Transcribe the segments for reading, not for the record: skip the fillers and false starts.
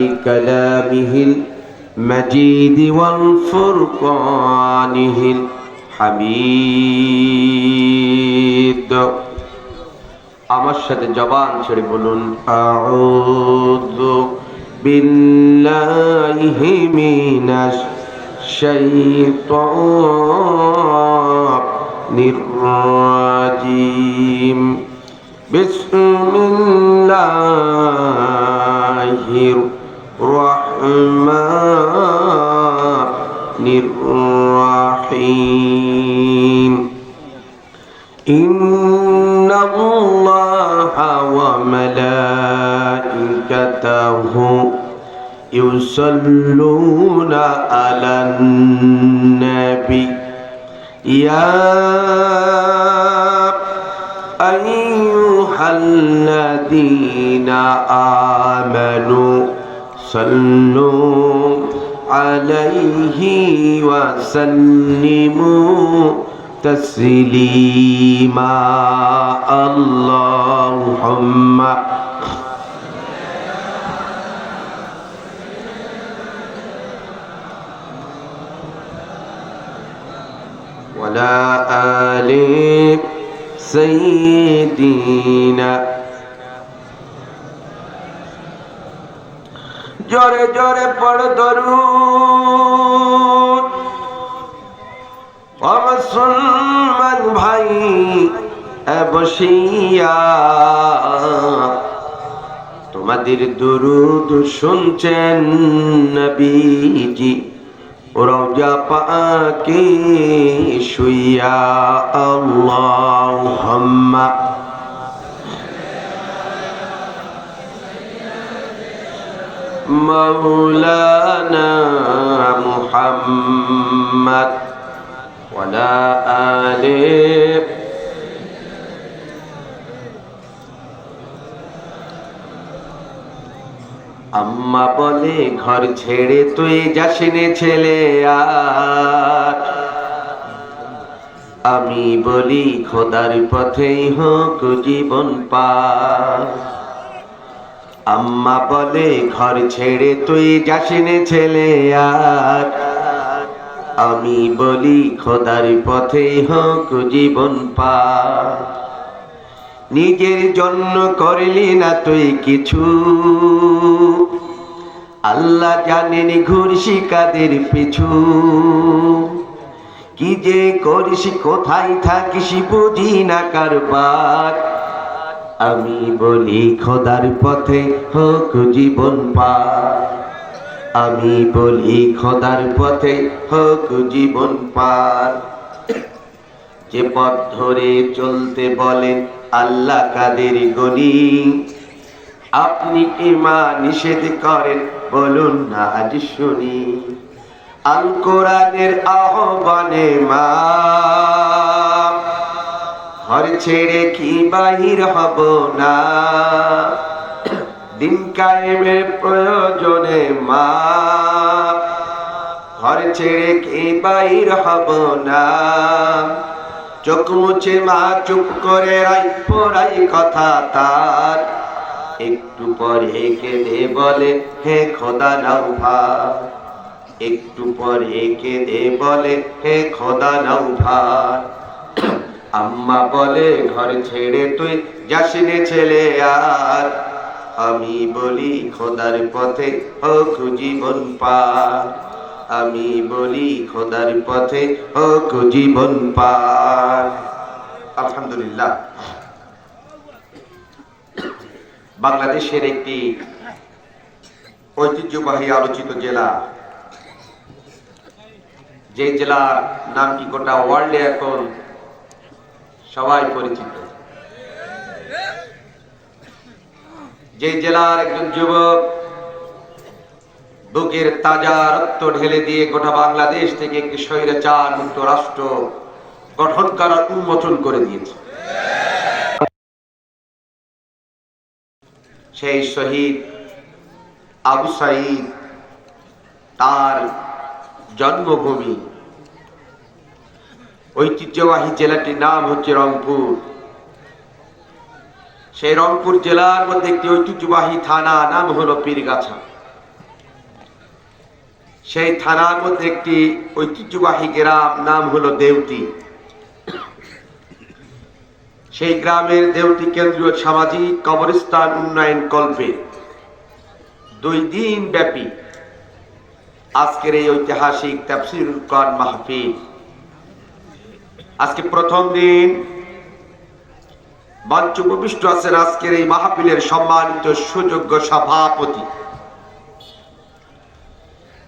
كلامه المجيد والفرقانه الحميد আমার সাথে জবান ছেড়ে বলুন আউযু বিল্লাহি মিনাশ শাইতানির রাজিম বিসমিল্লাহির রহমানির রহিম ইন্নাল্লাহা ওয়া মালাইকাতাহু ইউসাল্লুনা আলান নাবি ইয়া আইয়ুহাল্লাযীনা আমানু সাল্লু আলাইহি ওয়া সাল্লিমু তাসলিমা আল্লাহুম্মা ওয়ালা আলি সাইয়্যিদিনা জোরে জোরে পড় দরুদ ও মুসলমান ভাই বসিয়া তোমাদের দুরুদ শুনছেন নবীজি রওজা পাকে শুইয়া আল্লাহুম্মা মাওলানা মুহাম্মদ ওয়ালা আলি আম্মা বলে ঘর ছেড়ে তুই যাসনে ছেলে আর আমি বলি খোদার পথেই হোক জীবন পার আম্মা বলে ঘর ছেড়ে তুই যাসনে ছেলে আর আমি বলি খোদার পথেই হোক জীবন পার নিজের জন্য করলি না তুই কিছু আল্লাহ জানেন ঘুরছি কাদের পিছু কি যে করিস কোথায় থাকিস বুঝি না কারবার আমি বলি খোদার পথে হোক জীবন পার আমি বলি খোদার পথে হোক জীবন পার যে পথ ধরে চলতে বলেন আল্লাহ কাদের গনি আপনি কি মা নিষেধ করেন বলুন না আজ শুনি আল কোরআনের আহ্বানে মা ঘর ছেড়ে কি বাহির হব না দিন কায়েমের প্রয়োজনে মা ঘর ছেড়ে কি বাহির হব না চোখ মুছে মা চুপ করে পড়াই কথা তার একটু পরে কেঁদে বলে হে খোদা নাও ভার একটু পরে কেঁদে বলে হে খোদা নাও ভার আম্মা বলে ঘর ছেড়ে তুই যাসনে ছেলে আর আমি বলি খোদার পথে হোক জীবন পার আমি বলি খোদার পথে হোক জীবন পার আলহামদুলিল্লাহ বাংলাদেশের একটি ঐতিহ্যবাহী আলোচিত জেলা যে জেলার নামটি গোটা ওয়ার্ল্ডে এখন সবাই পরিচিত যে জেলার একজন যুবক বুকের তাজা রক্ত ঢেলে দিয়ে গোটা বাংলাদেশ থেকে একটি স্বৈরাচার মুক্ত রাষ্ট্র গঠন করার উন্মোচন করে দিয়েছে সেই শহীদ আবু সাঈদ তার জন্মভূমি ঐতিহ্যবাহী জেলাটির নাম হচ্ছে রংপুর সেই রংপুর জেলার মধ্যে একটি ঐতিহ্যবাহী থানা নাম হলো পীরগাছা। সেই থানার মধ্যে একটি ঐতিহ্যবাহী গ্রাম, নাম হলো দেউতি। সেই গ্রামের দেউতি কেন্দ্রীয় সামাজিক কবরস্থান উন্নয়ন কল্পে 2 দিন ব্যাপী আজকের এই ঐতিহাসিক তাফসীরুল কোরআন মাহফিল। আজকে প্রথম দিন মঞ্চ উপবিষ্ট আছেন আজকের এই মাহফিলের সম্মানিত সুযোগ্য সভাপতি,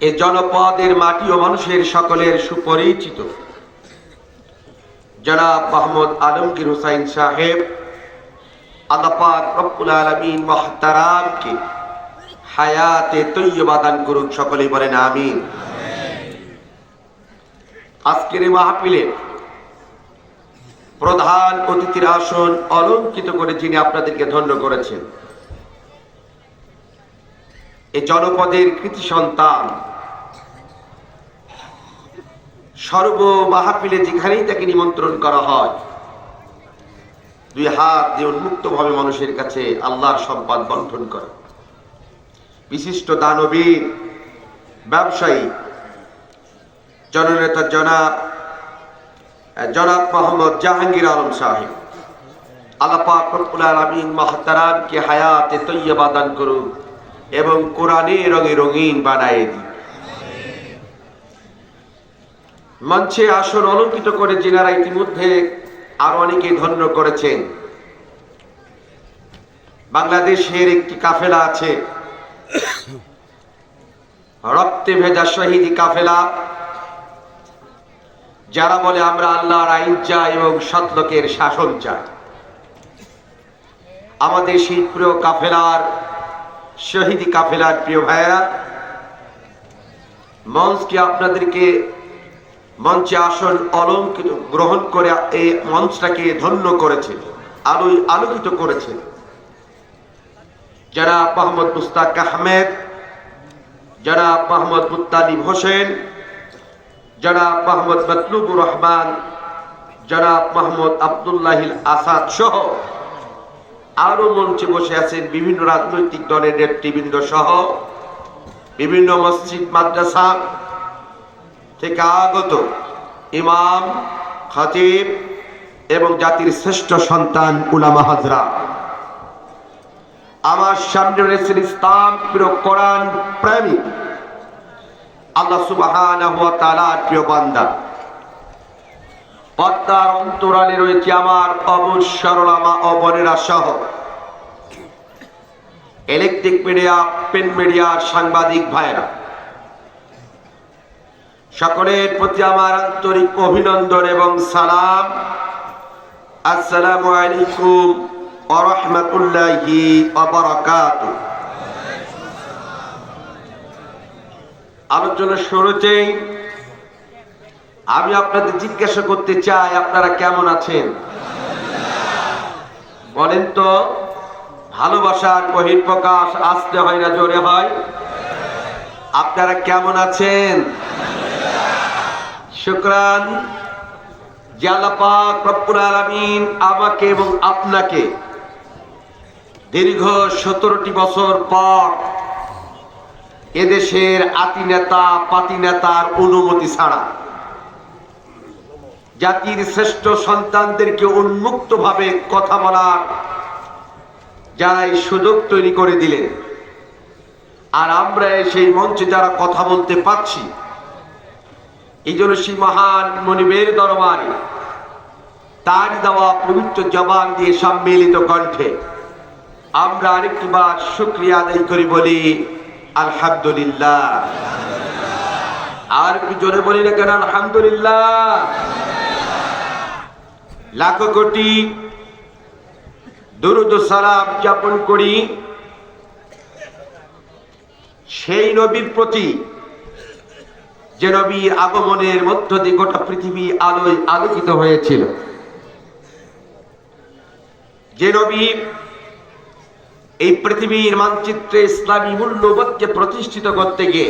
এই জনপদের মাটি ও মানুষের সকলের সুপরিচিত জনাব মোহাম্মদ আলমগীর হুসাইন সাহেব। আল্লাহ পাক রব্বুল আলামিন মুহতারামকে হায়াতে তৈয়বা দান করুন, সকলেই বলেন আমিন। আজকের এই মাহফিলে প্রধান অতিথির আসন অলঙ্কিত করে যিনি আপনাদেরকে ধন্য করেছেন, এই জনপদের কৃতি সন্তান, সর্ব মাহফিলে যেখানেই তাকে নিমন্ত্রণ করা হয় 2 হাত দিয়ে উন্মুক্ত ভাবে মানুষের কাছে আল্লাহর সম্পদ বন্টন করে বিশিষ্ট দানবীর ব্যবসায়ী জননেতা জনাব মোহাম্মদ জাহাঙ্গীর আলম সাহেব। আল্লাহ পাক রব্বুল আলামিন মুহতারামকে হায়াতে তৈয়বা দান করুন এবং কোরআনে রঙে রঙিন বানায়ে দিন। মঞ্চে আসন অলঙ্কিত করে যিনারা ইতিমধ্যে আরো অনেকে ধন্য করেছেন, বাংলাদেশের একটি কাফেলা আছে, রক্তে ভেজা শহীদি কাফেলা, যারা বলে আমরা আল্লাহর আইন চাই এবং সৎলোকের শাসন চাই। আমাদের সেই প্রিয় কাফেলার, শহীদি কাফেলার প্রিয় ভাইয়েরা, মঞ্চকে আপনাদেরকে মঞ্চে আসন অলঙ্কিত গ্রহণ করে এই মঞ্চটাকে ধন্য করেছে, আলোয় আলোকিত করেছে জনাব মোহাম্মদ মুস্তাক আহমেদ, জনাব মোহাম্মদ মুত্তালিব হোসেন, জনাব মোহাম্মদ মতলুবুর রহমান, জনাব মোহাম্মদ আব্দুল্লাহিল আসাদ সহ আরো মঞ্চে বসে আছেন বিভিন্ন রাজনৈতিক দলের নেতৃবৃন্দ সহ বিভিন্ন মসজিদ মাদ্রাসা থেকে আগত ইমাম, খতিব এবং জাতির শ্রেষ্ঠ সন্তান উলামা হাজরা। আমার সামনে রয়েছেন ইসলাম প্রিয়, কোরআন প্রেমিক, আল্লাহ সুবহানাহু ওয়া তাআলার প্রিয় বান্দা। পর্দার অন্তরালে রয়েছে আমার অবসরলা মা ও বোনেরা সহ ইলেকট্রিক মিডিয়া, প্রিন্ট মিডিয়ার সাংবাদিক ভাইরা, সকলের প্রতি আমার আন্তরিক অভিনন্দন এবং সালাম। আসসালামু আলাইকুম ওয়া রাহমাতুল্লাহি ওয়া বারাকাতুহু। আলোচনার শুরুতেই আমি আপনাদের জিজ্ঞাসা করতে চাই, আপনারা কেমন আছেন? বলেন তো, ভালোবাসার বহিঃপ্রকাশ আসতে হয় না জোরে হয়? আপনারা কেমন আছেন? শুকরান। যে আল্লাহ পাক রব্বুল আলামিন আমাকে এবং আপনাকে দীর্ঘ 17টি বছর পর এদেশের আতি নেতা পাতি নেতার অনুমতি ছাড়া জাতির শ্রেষ্ঠ সন্তানদেরকে উন্মুক্ত ভাবে কথা বলার যারাই সুযোগ তৈরি করে দিলেন, আর আমরা সেই মঞ্চে যারা কথা বলতে পারছি, এই জন্য সেই মহান মনিবের দরবারে তার দেওয়া পবিত্র জবান দিয়ে সম্মিলিত কণ্ঠে আমরা আরেকটিবার শুকরিয়া আদায় করি, বলি আলহামদুলিল্লাহ। আর কি জোরে বলি না কেন? আলহামদুলিল্লাহ। লাখো কোটি দরুদ ও সালাম জ্ঞাপন করি সেই নবীর প্রতি, যে নবীর আগমনের মধ্য দিয়ে গোটা পৃথিবী আলোয় আলোকিত হয়েছিল, যে নবী এই পৃথিবীর মানচিত্রে ইসলামী মূল্যবোধকে প্রতিষ্ঠিত করতে গিয়ে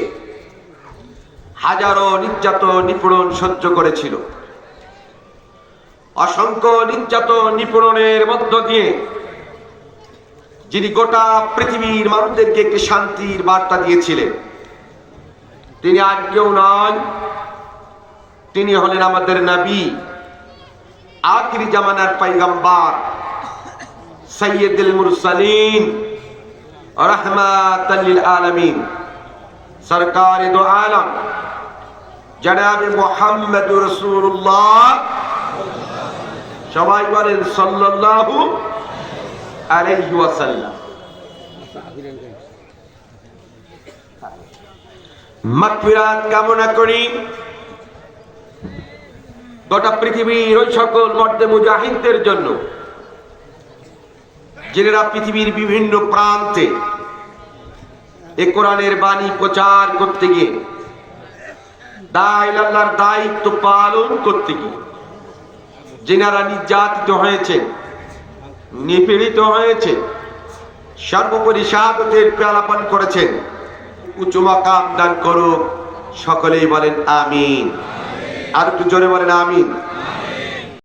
হাজারো নির্যাতন নিপীড়ন সহ্য করেছিল, অসংখ্য নির্যাতন নিপীড়নের মধ্য দিয়ে যিনি গোটা পৃথিবীর মানুষদেরকে একটি শান্তির বার্তা দিয়েছিলেন, তিনি আর কেউ নয়, তিনি হলেন আমাদের নবী, আখিরি জামানার পয়গম্বর, সাইয়্যিদুল মুরসালিন, রাহমাতাল লিল আলামিন, সরকারে দো আলম জনাবে মুহাম্মদুর রাসূলুল্লাহ। সবাই বলেন সাল্লাল্লাহু আলাইহি ওয়াসাল্লাম। মাগফিরাত কামনা করি গোটা পৃথিবীর ওই সকল মর্দে মুজাহিদদের জন্য যারা পৃথিবীর বিভিন্ন প্রান্তে এ কোরআনের বাণী প্রচার করতে গিয়ে দায় আল্লাহর দায়িত্ব পালন করতে গিয়ে যারা নির্যাতিত হয়েছে, নিপীড়িত হয়েছে, সর্বোপরি শাহাদাতের পেয়ালা পান করেছেন, উচ্চ মাকাম দান করুক। সকলেই বলেন আমিন। আর একটু জোরে বলেন আমিন।